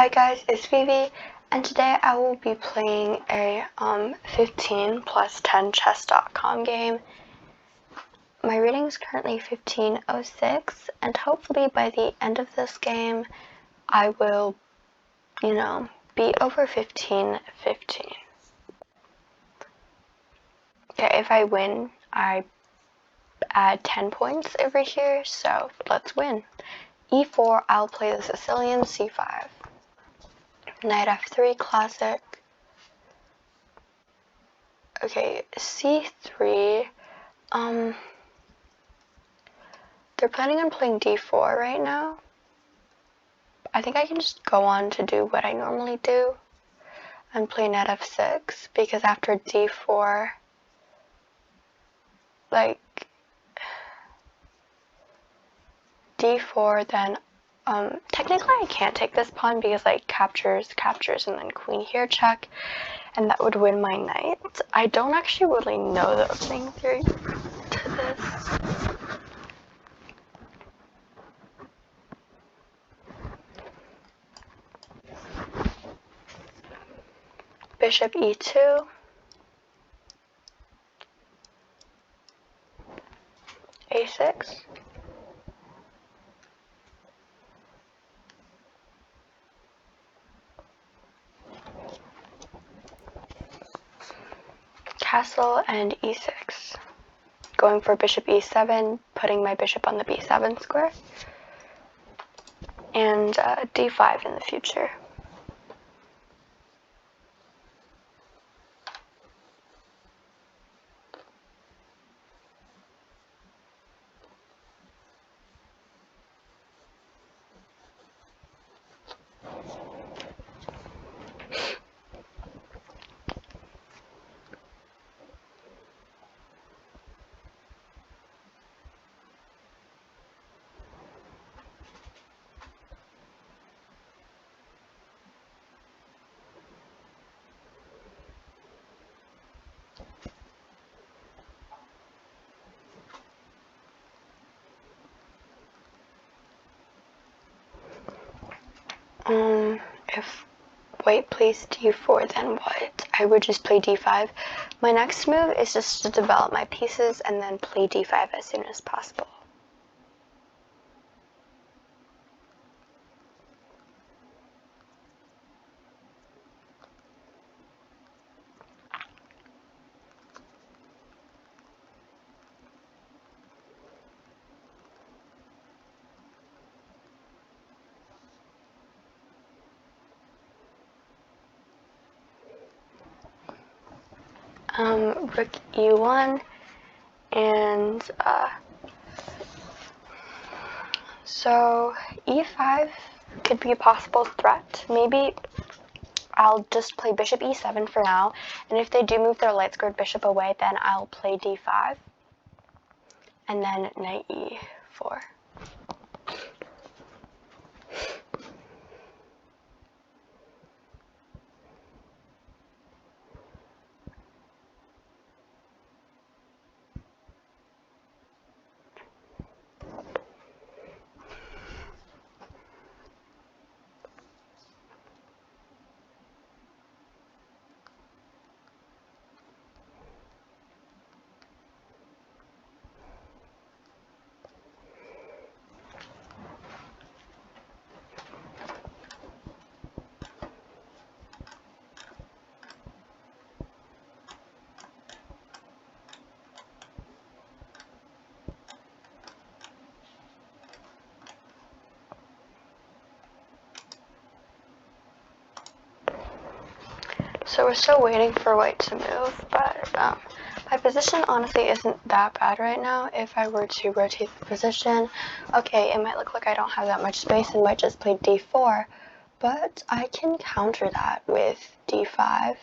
Hi guys, it's Vivi, and today I will be playing a 15 plus 10 chess.com game. My rating is currently 1506, and hopefully by the end of this game, I will, be over 1515. Okay, if I win, I add 10 points over here, so let's win. E4, I'll play the Sicilian, C5. Knight F3, classic. Okay, C3, they're planning on playing D4 right now. I think I can just go on to do what I normally do and play Knight F6, because after D4, D4, then technically I can't take this pawn because captures, and then queen here check, and that would win my knight. I don't actually really know the opening theory to this. Bishop E2. A6. Castle and E6. Going for bishop E7, putting my bishop on the B7 square. And D5 in the future. If white plays D4, then what? I would just play D5. My next move is just to develop my pieces and then play D5 as soon as possible. Rook E1, and so E5 could be a possible threat. Maybe I'll just play bishop E7 for now, and if they do move their light squared bishop away, then I'll play D5, and then knight E4. So we're still waiting for white to move, but my position honestly isn't that bad right now. If I were to rotate the position, okay, it might look like I don't have that much space and might just play D4, but I can counter that with D5.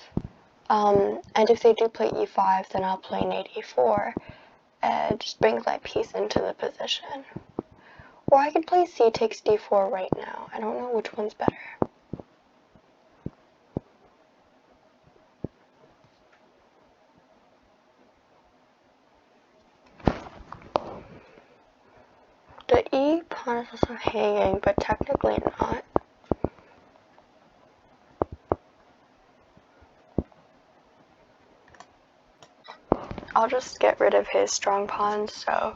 And if they do play E5, then I'll play knight E4. It just brings my piece into the position. Or I could play C takes D4 right now. I don't know which one's better. The E pawn is also hanging, but technically not. I'll just get rid of his strong pawns. So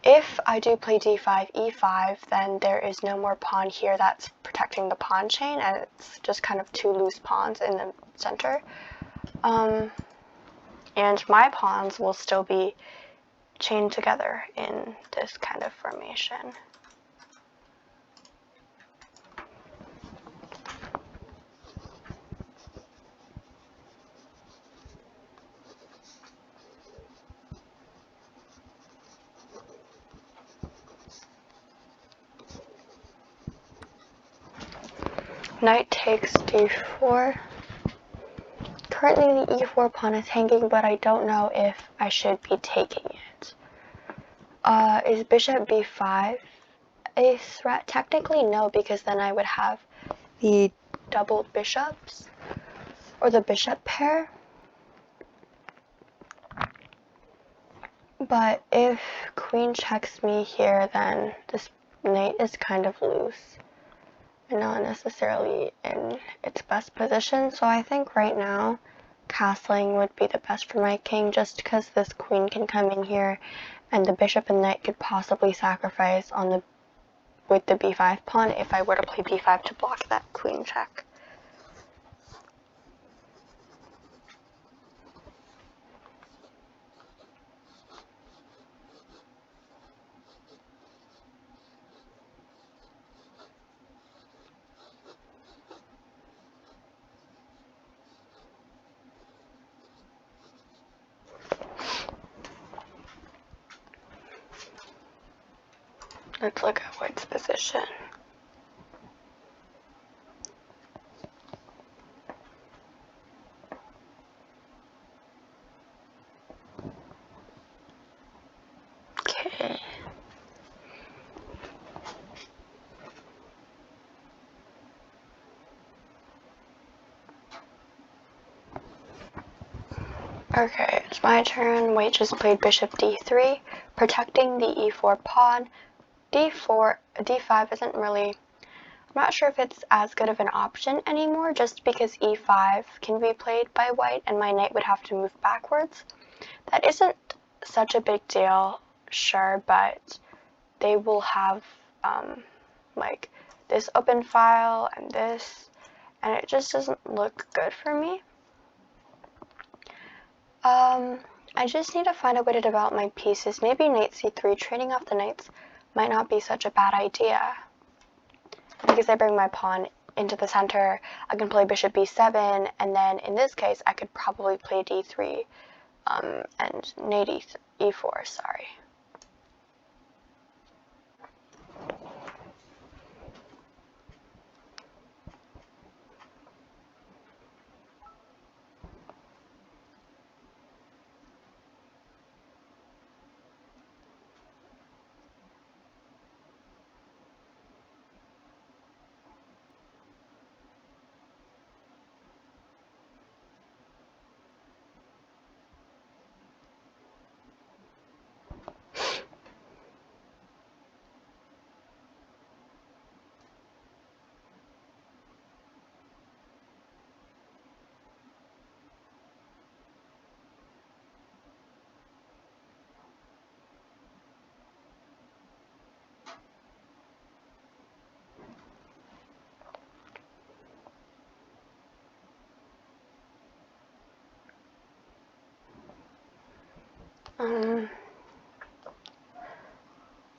if I do play d5, e5, then there is no more pawn here that's protecting the pawn chain, and it's just kind of two loose pawns in the center. And my pawns will still be chained together in this kind of formation. Knight takes d4. Currently the e4 pawn is hanging, but I don't know if I should be taking it. Is bishop b5 a threat? Technically no, because then I would have the doubled bishops, or the bishop pair. But if queen checks me here, then this knight is kind of loose and not necessarily in its best position. So I think right now castling would be the best for my king, just because this queen can come in here and the bishop and knight could possibly sacrifice on the with the b5 pawn if I were to play b5 to block that queen check. Let's look at white's position. Okay. Okay, it's my turn. White just played bishop d3, protecting the e4 pawn. d5 isn't really, I'm not sure if it's as good of an option anymore, just because e5 can be played by white and my knight would have to move backwards. That isn't such a big deal, sure, but they will have like this open file and this, and it just doesn't look good for me. I just need to find a way to develop my pieces. Maybe knight c3, trading off the knights might not be such a bad idea. Because I bring my pawn into the center, I can play bishop b7, and then in this case, I could probably play d3 and knight e4, sorry.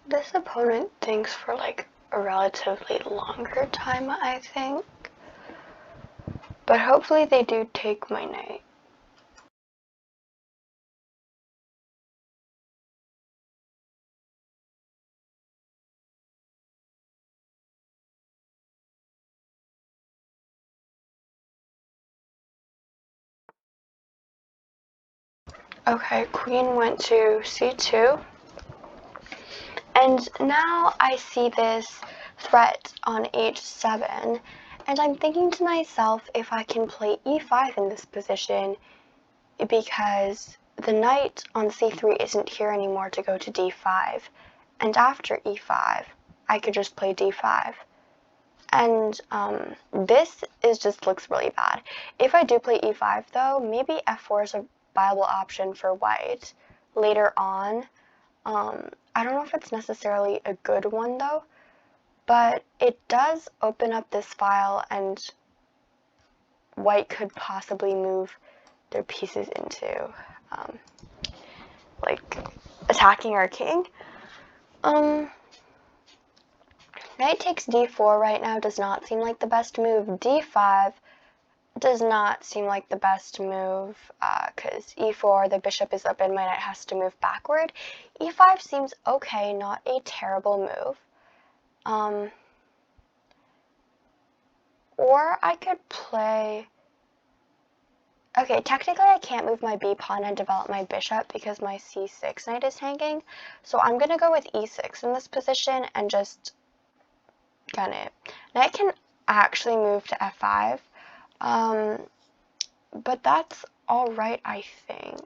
This opponent thinks for like a relatively longer time, I think. But hopefully they do take my knight. Okay, queen went to c2. And now I see this threat on h7, and I'm thinking to myself if I can play e5 in this position, because the knight on c3 isn't here anymore to go to d5, and after e5, I could just play d5. And this is just looks really bad. If I do play e5 though, maybe f4 is a viable option for white later on. I don't know if it's necessarily a good one though, but it does open up this file and white could possibly move their pieces into like attacking our king. Knight takes d4 right now does not seem like the best move. d5 does not seem like the best move because e4, the bishop is up and my knight has to move backward. e5 seems okay, not a terrible move. Or I could play... Okay, technically I can't move my b pawn and develop my bishop because my c6 knight is hanging. So I'm going to go with e6 in this position and just gun it. Knight can actually move to f5. But that's alright, I think.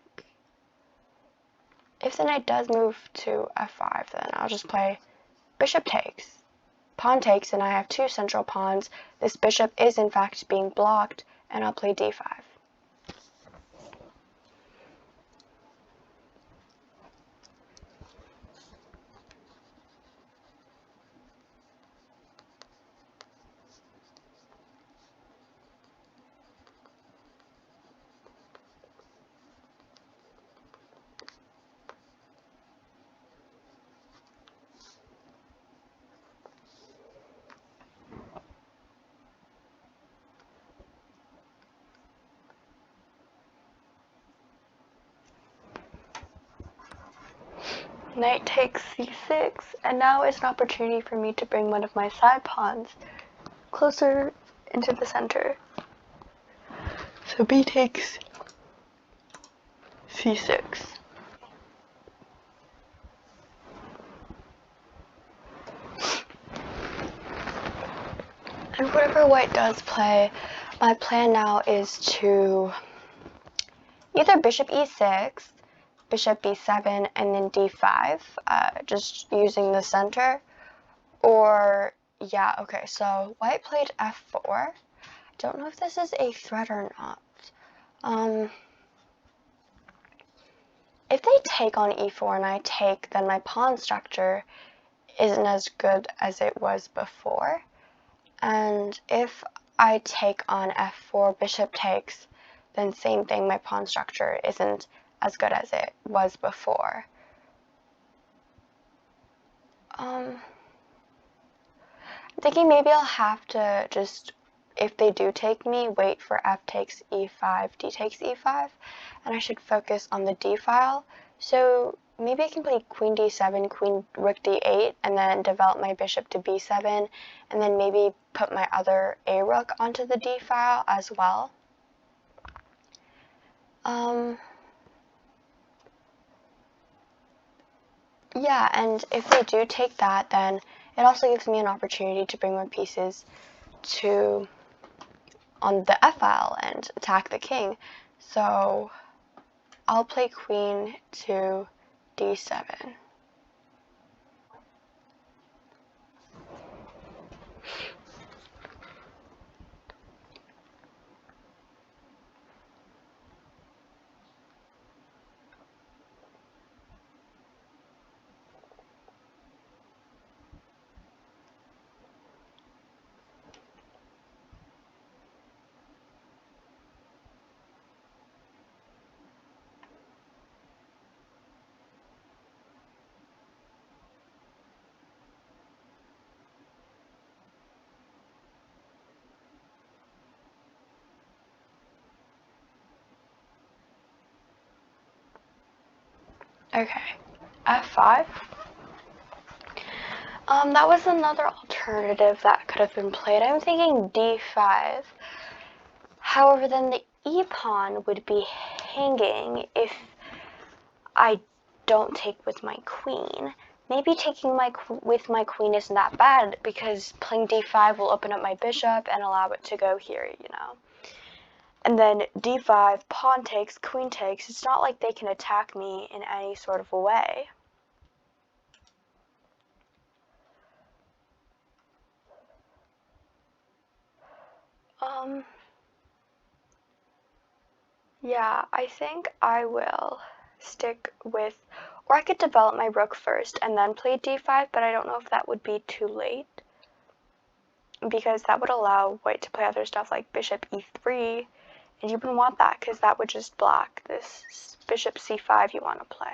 If the knight does move to f5, then I'll just play bishop takes. Pawn takes, and I have two central pawns. This bishop is in fact being blocked, and I'll play d5. Knight takes c6, and now is an opportunity for me to bring one of my side pawns closer into the center. So b takes c6. And whatever white does play, my plan now is to either bishop e6, bishop b7, and then d5, just using the center. Or, yeah, okay, so white played f4. Don't know if this is a threat or not. If they take on e4 and I take, then my pawn structure isn't as good as it was before. And if I take on f4, bishop takes, then same thing, my pawn structure isn't as good as it was before. I'm thinking maybe I'll have to just, if they do take me, wait for f takes e5, d takes e5, and I should focus on the d file. So maybe I can play queen d7, queen rook d8, and then develop my bishop to b7, and then maybe put my other a rook onto the d file as well. Yeah, and if they do take that, then it also gives me an opportunity to bring my pieces to on the f file and attack the king. So I'll play queen to d7. Okay, f5. That was another alternative that could have been played. I'm thinking d5. However, then the e pawn would be hanging if I don't take with my queen. Maybe taking with my queen isn't that bad because playing d5 will open up my bishop and allow it to go here, you know. And then d5, pawn takes, queen takes. It's not like they can attack me in any sort of a way. Yeah, I think I will stick with, or I could develop my rook first and then play d5, but I don't know if that would be too late, because that would allow white to play other stuff like bishop e3, and you wouldn't want that because that would just block this bishop c5 you want to play.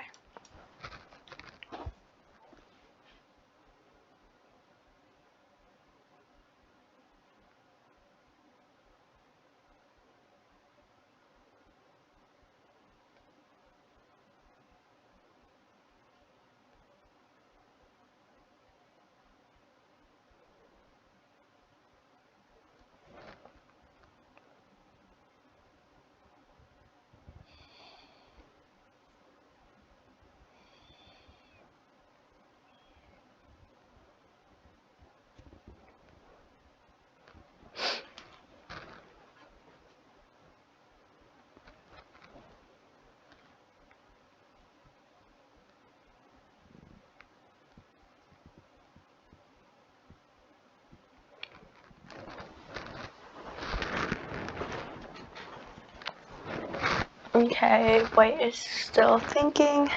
Okay, white is still thinking.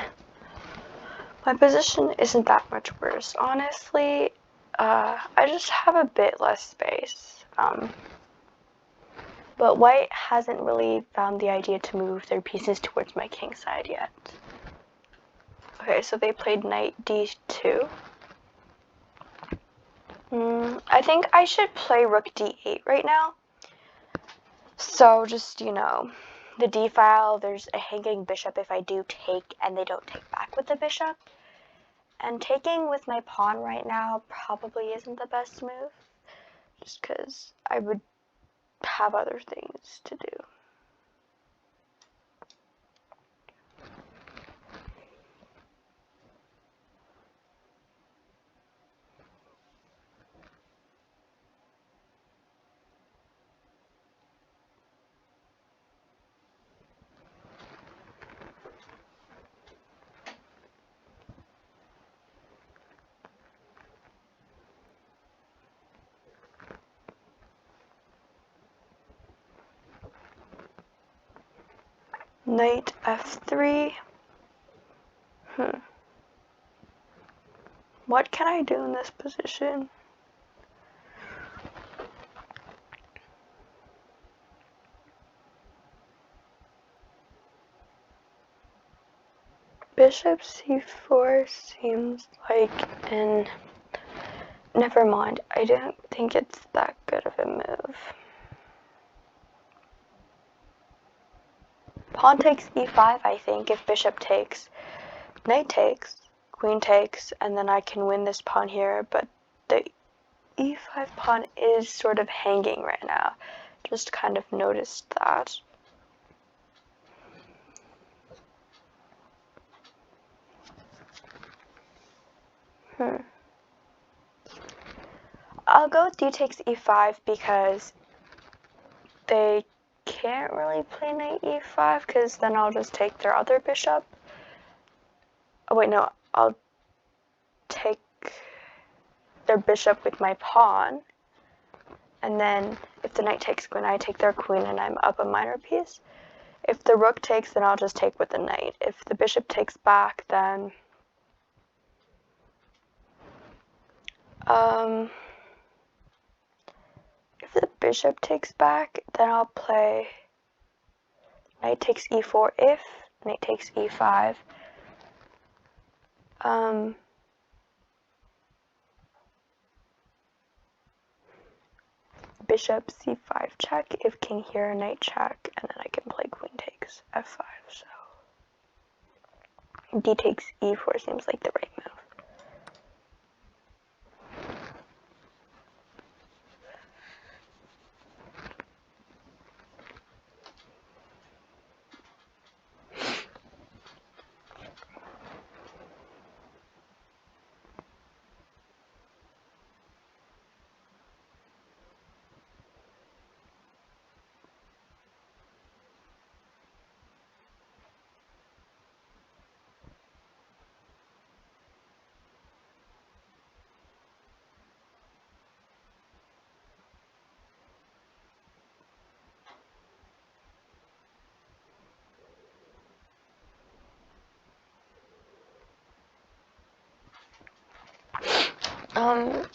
My position isn't that much worse, honestly. I just have a bit less space. But white hasn't really found the idea to move their pieces towards my king side yet. Okay, so they played knight d2. I think I should play rook d8 right now. So just, the d file, there's a hanging bishop if I do take and they don't take back with the bishop. And taking with my pawn right now probably isn't the best move, just because I would have other things to do. Knight f3. What can I do in this position? Bishop c4 seems like an... Never mind, I don't think it's that good of a move. Pawn takes e5, I think, if bishop takes. Knight takes, queen takes, and then I can win this pawn here, but the e5 pawn is sort of hanging right now. Just kind of noticed that. I'll go with d takes e5 because they can't really play knight e5 because then I'll just take their other bishop. Oh wait, no, I'll take their bishop with my pawn. And then if the knight takes queen, I take their queen and I'm up a minor piece. If the rook takes, then I'll just take with the knight. If the bishop takes back, then... if the bishop takes back, then I'll play knight takes e4 if knight takes e5. Bishop c5 check, if king here, knight check, and then I can play queen takes f5, so d takes e4 seems like the right move.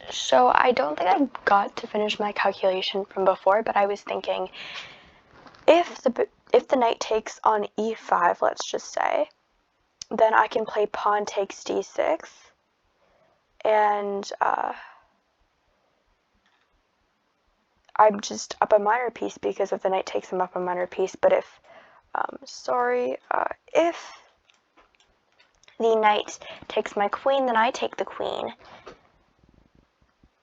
So I don't think I got to finish my calculation from before, but I was thinking if the knight takes on e5, let's just say, then I can play pawn takes d6, and I'm just up a minor piece because if the knight takes, I'm up a minor piece. But if if the knight takes my queen, then I take the queen.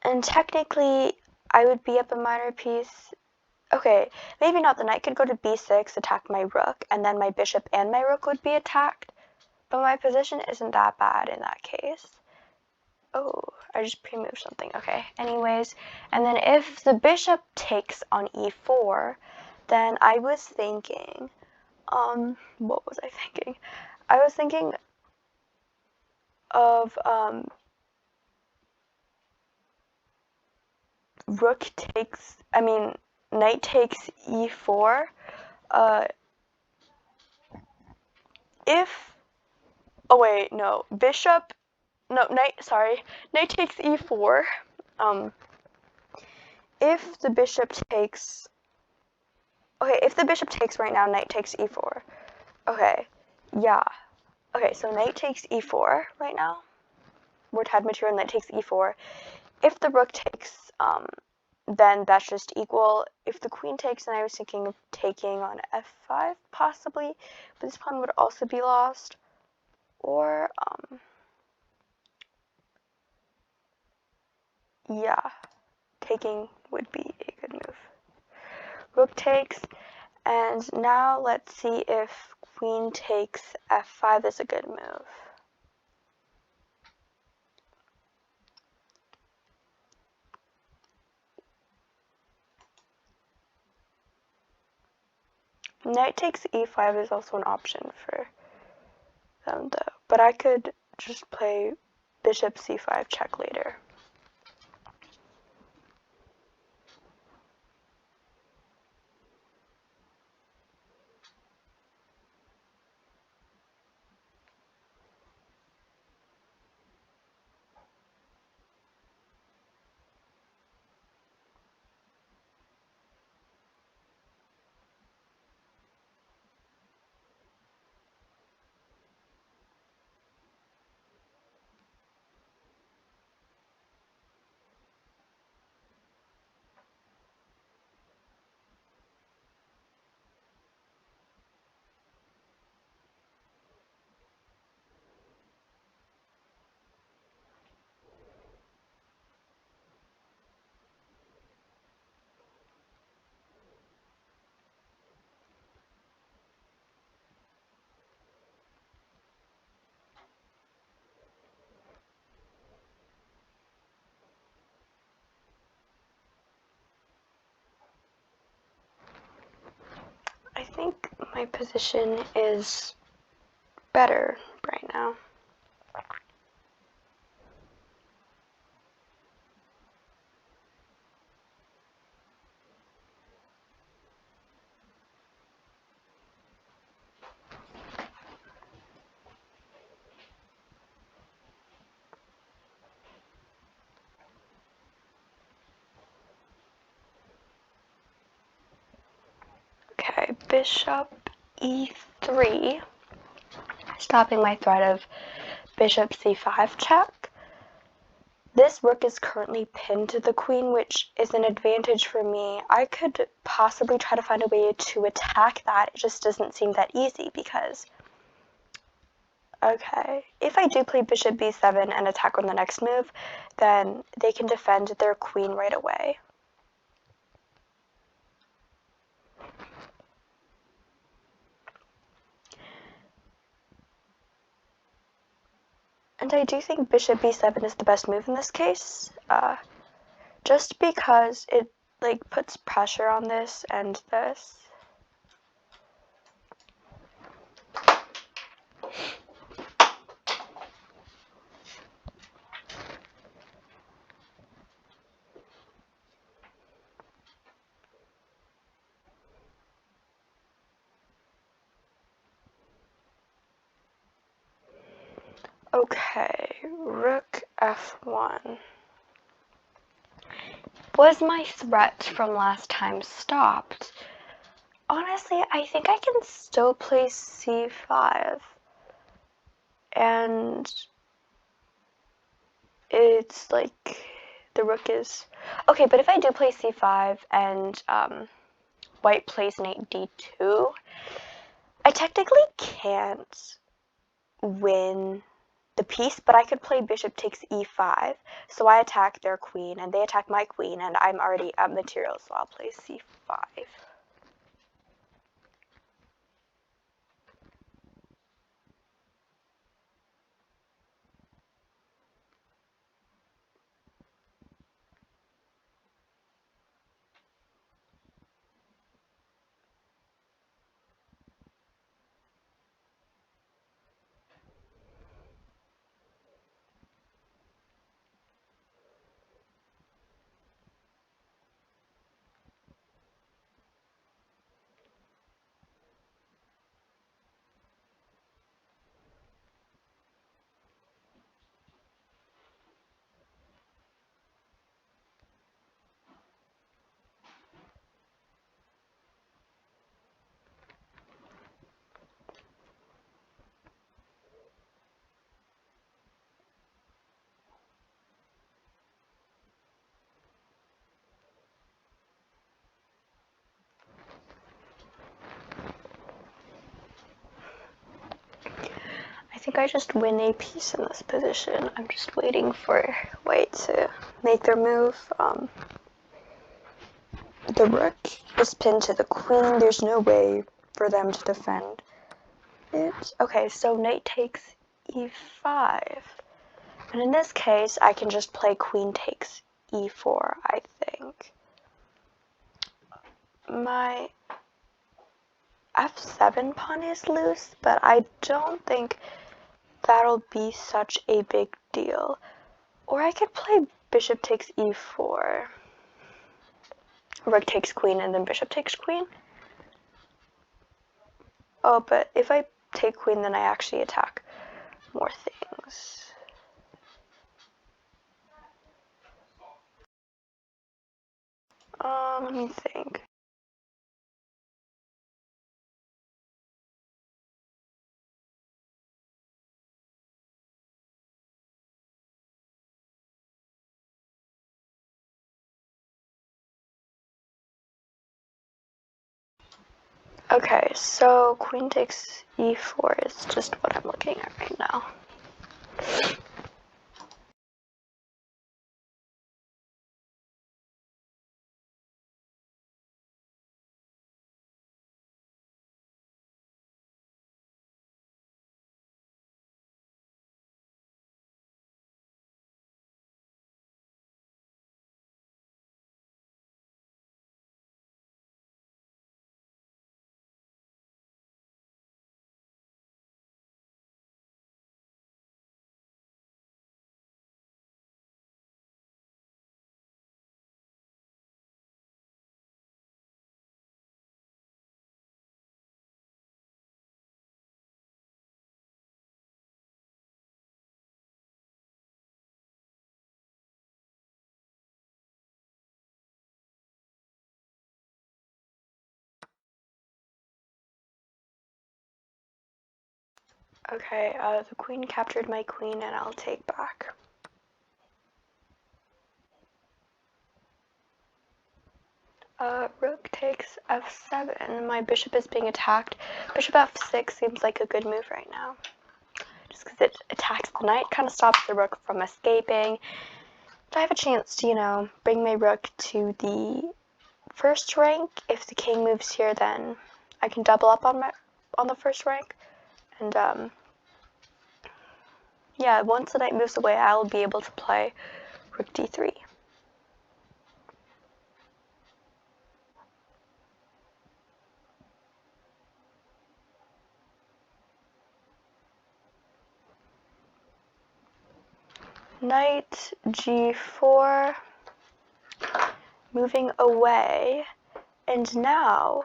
And technically, I would be up a minor piece. Okay, maybe not. The knight could go to b6, attack my rook, and then my bishop and my rook would be attacked. But my position isn't that bad in that case. Oh, I just pre-moved something. Okay, anyways. And then if the bishop takes on e4, then I was thinking, what was I thinking? I was thinking of, knight takes e4, knight takes e4, if the bishop takes, if the bishop takes right now, knight takes e4, so knight takes e4 right now, we're tied material, knight takes e4, if the rook takes, then that's just equal. If the queen takes, then I was thinking of taking on f5 possibly, but this pawn would also be lost. Or yeah, taking would be a good move. Rook takes, and now let's see if queen takes f5 is a good move. Knight takes e5 is also an option for them though, but I could just play bishop c5 check later. I think my position is better right now. Okay, bishop e3, stopping my threat of bishop c5 check. This rook is currently pinned to the queen, which is an advantage for me. I could possibly try to find a way to attack that. It just doesn't seem that easy because, okay, if I do play bishop b7 and attack on the next move, then they can defend their queen right away. And I do think bishop b7 is the best move in this case, just because it puts pressure on this and this. Okay, rook f1. Was my threat from last time stopped? Honestly, I think I can still play c5. And it's like the rook is... Okay, but if I do play c5 and white plays knight d2, I technically can't win the piece, but I could play bishop takes e5. So I attack their queen, and they attack my queen, and I'm already at material, so I'll play c5. I think I just win a piece in this position. I'm just waiting for white to make their move. The rook is pinned to the queen. There's no way for them to defend it. Okay, so knight takes e5. And in this case, I can just play queen takes e4, I think. My f7 pawn is loose, but I don't think that'll be such a big deal. Or I could play bishop takes e4. Rook takes queen and then bishop takes queen. Oh, but if I take queen, then I actually attack more things. Let me think. Okay, so queen takes e4 is just what I'm looking at right now. Okay, the queen captured my queen and I'll take back. Rook takes f7. My bishop is being attacked. Bishop f6 seems like a good move right now. Just because it attacks the knight, kind of stops the rook from escaping. I have a chance to, you know, bring my rook to the first rank. If the king moves here, then I can double up on the first rank. And yeah, once the knight moves away, I'll be able to play rook d3. Knight g4, moving away, and now,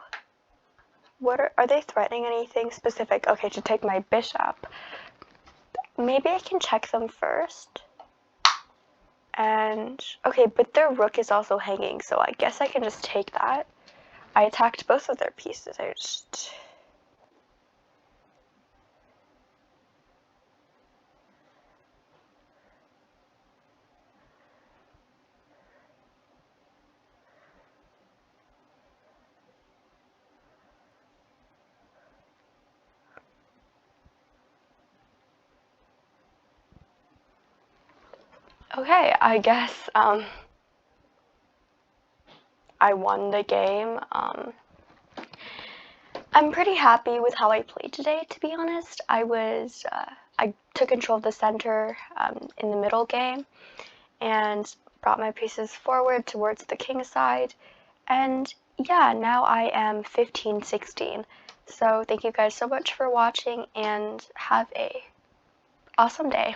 what are they threatening anything specific? Okay, to take my bishop. Maybe I can check them first, And, okay, but their rook is also hanging, so I guess I can just take that. I attacked both of their pieces. Okay, I guess, I won the game. I'm pretty happy with how I played today, to be honest. I took control of the center in the middle game and brought my pieces forward towards the king side. And yeah, now I am 15-16. So thank you guys so much for watching and have a awesome day.